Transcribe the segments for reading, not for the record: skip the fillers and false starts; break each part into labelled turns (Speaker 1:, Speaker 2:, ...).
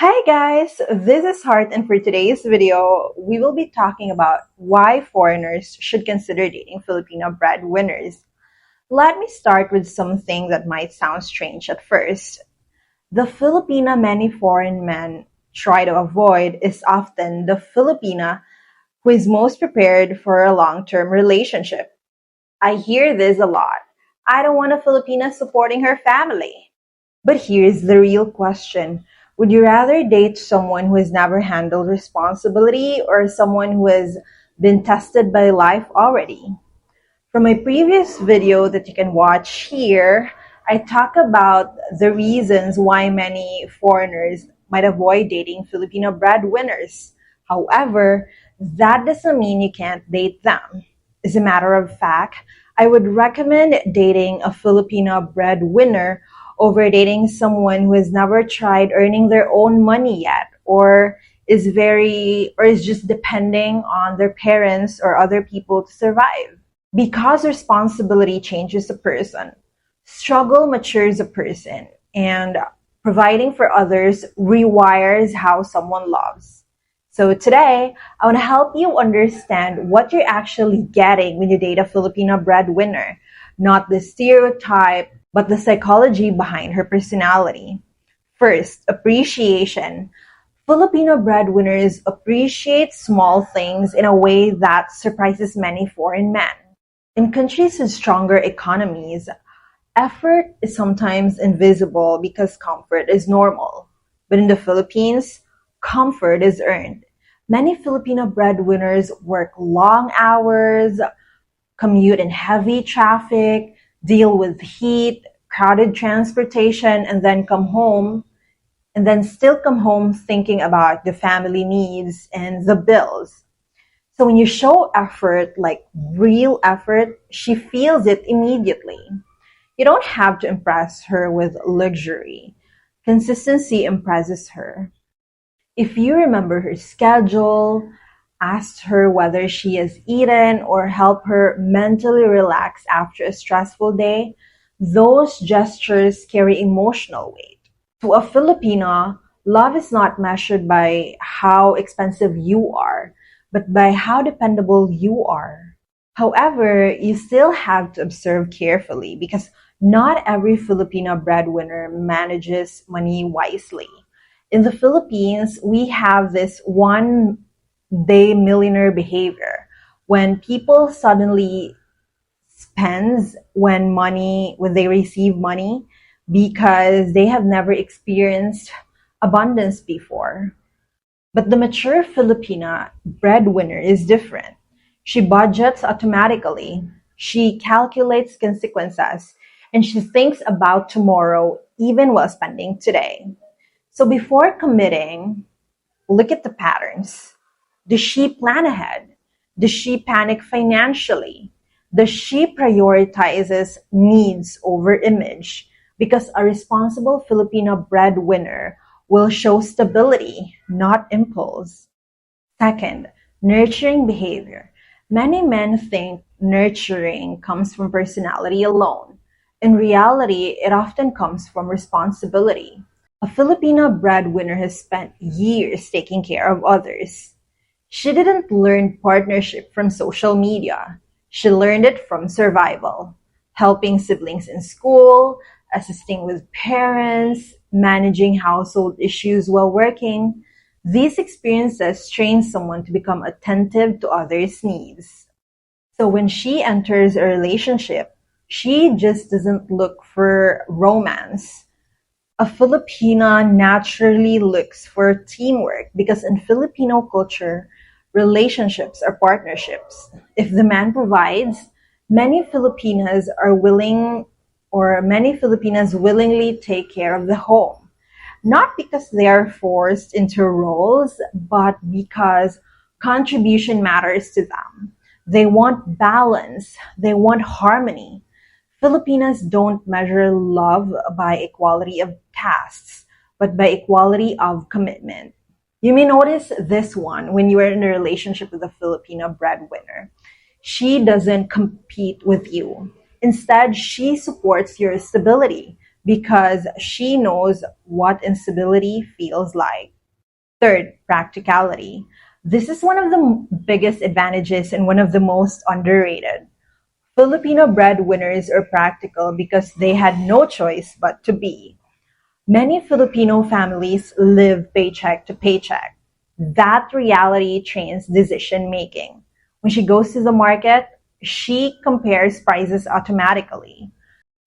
Speaker 1: Hi guys, this is Heart, and for today's video, we will be talking about why foreigners should consider dating Filipino breadwinners. Let me start with something that might sound strange at first. The Filipina many foreign men try to avoid is often the Filipina who is most prepared for a long-term relationship. I hear this a lot. I don't want a Filipina supporting her family. But here's the real question. Would you rather date someone who has never handled responsibility or someone who has been tested by life already? From my previous video that you can watch here, I talk about the reasons why many foreigners might avoid dating Filipino breadwinners. However, that doesn't mean you can't date them. As a matter of fact, I would recommend dating a Filipino breadwinner over dating someone who has never tried earning their own money yet or is just depending on their parents or other people to survive. Because responsibility changes a person, struggle matures a person, and providing for others rewires how someone loves. So today, I want to help you understand what you're actually getting when you date a Filipino breadwinner, not the stereotype, but the psychology behind her personality. First, appreciation. Filipino breadwinners appreciate small things in a way that surprises many foreign men. In countries with stronger economies, effort is sometimes invisible because comfort is normal. But in the Philippines, comfort is earned. Many Filipino breadwinners work long hours, commute in heavy traffic, deal with heat, crowded transportation, and then still come home thinking about the family needs and the bills. So when you show effort, like real effort, she feels it immediately. You don't have to impress her with luxury. Consistency impresses her. If you remember her schedule, asked her whether she has eaten, or help her mentally relax after a stressful day, those gestures carry emotional weight. To a Filipino, love is not measured by how expensive you are, but by how dependable you are. However, you still have to observe carefully because not every Filipino breadwinner manages money wisely. In the Philippines, we have this one-day millionaire behavior. When people suddenly spends when they receive money because they have never experienced abundance before. But the mature Filipina breadwinner is different. She budgets automatically, she calculates consequences, and she thinks about tomorrow even while spending today. So before committing, look at the patterns. Does she plan ahead? Does she panic financially? Does she prioritizes needs over image? Because a responsible Filipino breadwinner will show stability, not impulse. Second, nurturing behavior. Many men think nurturing comes from personality alone. In reality, it often comes from responsibility. A Filipino breadwinner has spent years taking care of others. She didn't learn partnership from social media. She learned it from survival, helping siblings in school, assisting with parents, managing household issues while working. These experiences train someone to become attentive to others' needs. So when she enters a relationship, she just doesn't look for romance. A Filipina naturally looks for teamwork because in Filipino culture, relationships are partnerships. If the man provides, many Filipinas are willing or many Filipinas willingly take care of the home. Not because they are forced into roles, but because contribution matters to them. They want balance. They want harmony. Filipinas don't measure love by equality of tasks, but by equality of commitment. You may notice this one when you are in a relationship with a Filipino breadwinner. She doesn't compete with you. Instead, she supports your stability, because she knows what instability feels like. Third, practicality. This is one of the biggest advantages and one of the most underrated. Filipino breadwinners are practical because they had no choice but to be. Many Filipino families live paycheck to paycheck. That reality trains decision making. When she goes to the market, she compares prices automatically.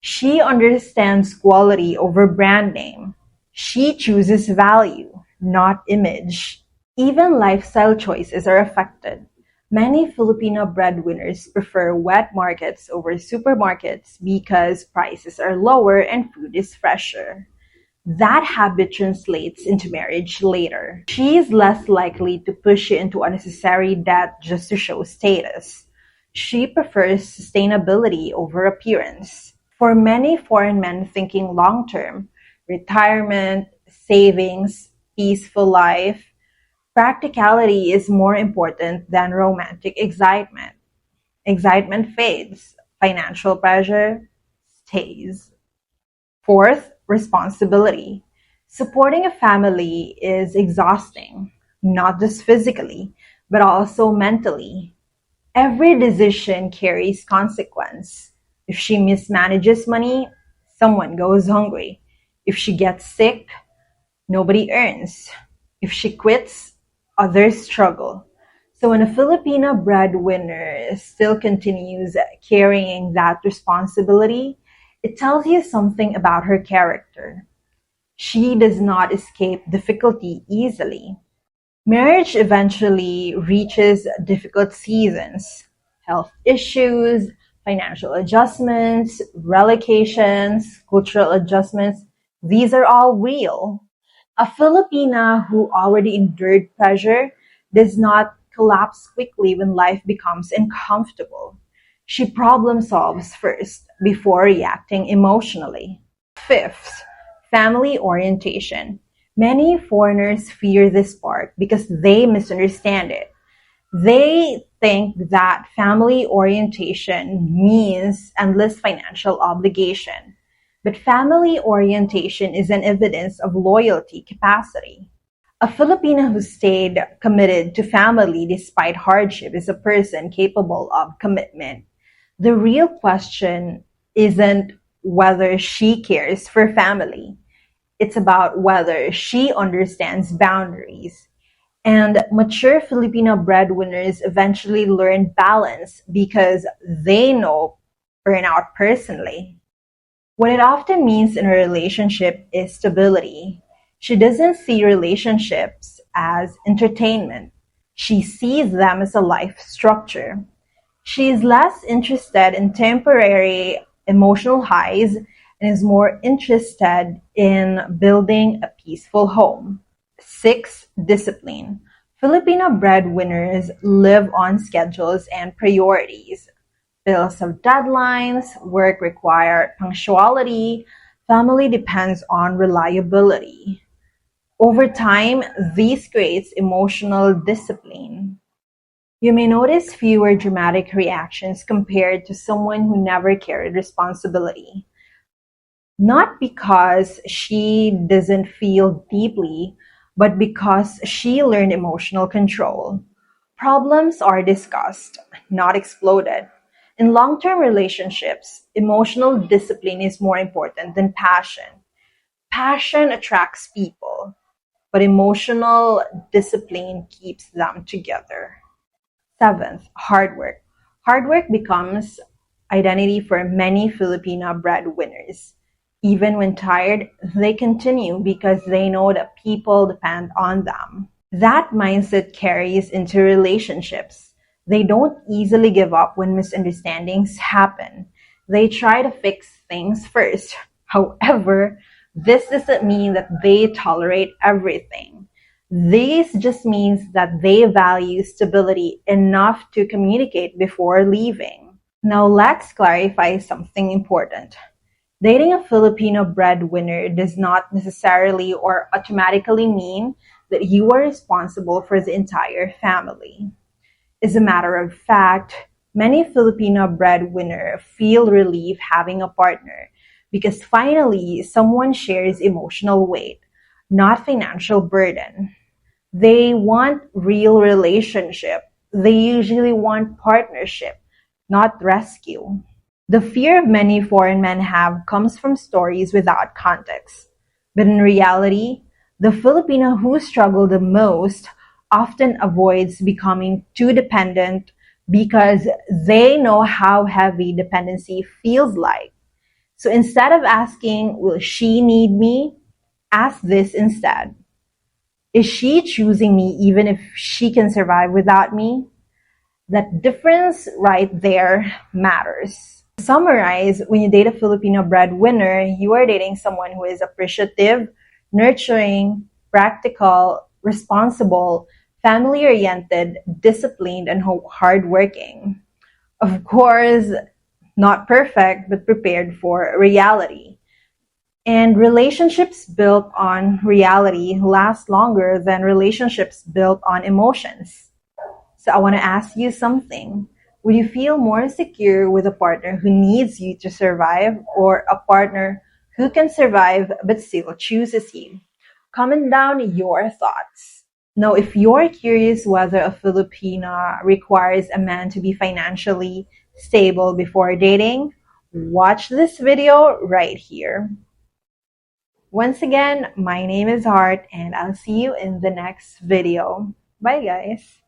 Speaker 1: She understands quality over brand name. She chooses value, not image. Even lifestyle choices are affected. Many Filipino breadwinners prefer wet markets over supermarkets because prices are lower and food is fresher. That habit translates into marriage later. She is less likely to push you into unnecessary debt just to show status. She prefers sustainability over appearance. For many foreign men thinking long term, retirement, savings, peaceful life, practicality is more important than romantic excitement. Excitement fades, financial pressure stays. Fourth, responsibility. Supporting a family is exhausting, not just physically, but also mentally. Every decision carries consequence. If she mismanages money, someone goes hungry. If she gets sick, nobody earns. If she quits, others struggle. So when a Filipina breadwinner still continues carrying that responsibility, it tells you something about her character. She does not escape difficulty easily. Marriage eventually reaches difficult seasons, health issues, financial adjustments, relocations, cultural adjustments. These are all real. A Filipina who already endured pressure does not collapse quickly when life becomes uncomfortable. She problem solves first before reacting emotionally. Fifth, family orientation. Many foreigners fear this part because they misunderstand it. They think that family orientation means endless financial obligation. But family orientation is an evidence of loyalty capacity. A Filipino who stayed committed to family despite hardship is a person capable of commitment. The real question isn't whether she cares for family. It's about whether she understands boundaries. And mature Filipino breadwinners eventually learn balance because they know burnout personally. What it often means in a relationship is stability. She doesn't see relationships as entertainment. She sees them as a life structure. She is less interested in temporary emotional highs and is more interested in building a peaceful home. 6. Discipline. Filipino breadwinners live on schedules and priorities. Bills have deadlines, work requires punctuality, family depends on reliability. Over time, this creates emotional discipline. You may notice fewer dramatic reactions compared to someone who never carried responsibility. Not because she doesn't feel deeply, but because she learned emotional control. Problems are discussed, not exploded. In long-term relationships, emotional discipline is more important than passion. Passion attracts people, but emotional discipline keeps them together. Seventh, hard work. Hard work becomes identity for many Filipino breadwinners. Even when tired, they continue because they know that people depend on them. That mindset carries into relationships. They don't easily give up when misunderstandings happen. They try to fix things first. However, this doesn't mean that they tolerate everything. This just means that they value stability enough to communicate before leaving. Now let's clarify something important. Dating a Filipino breadwinner does not necessarily or automatically mean that you are responsible for the entire family. As a matter of fact, many Filipino breadwinners feel relief having a partner because finally someone shares emotional weight, not financial burden. They want real relationship. They usually want partnership, not rescue. The fear many foreign men have comes from stories without context. But in reality, the Filipino who struggle the most often avoids becoming too dependent because they know how heavy dependency feels like. So instead of asking, will she need me? Ask this instead. Is she choosing me even if she can survive without me? That difference right there matters. To summarize, when you date a Filipino breadwinner, you are dating someone who is appreciative, nurturing, practical, responsible, family-oriented, disciplined, and hardworking. Of course, not perfect, but prepared for reality. And relationships built on reality last longer than relationships built on emotions. So I want to ask you something. Would you feel more secure with a partner who needs you to survive or a partner who can survive but still chooses you? Comment down your thoughts. Now, if you're curious whether a Filipina requires a man to be financially stable before dating, watch this video right here. Once again, my name is Heart and I'll see you in the next video. Bye guys.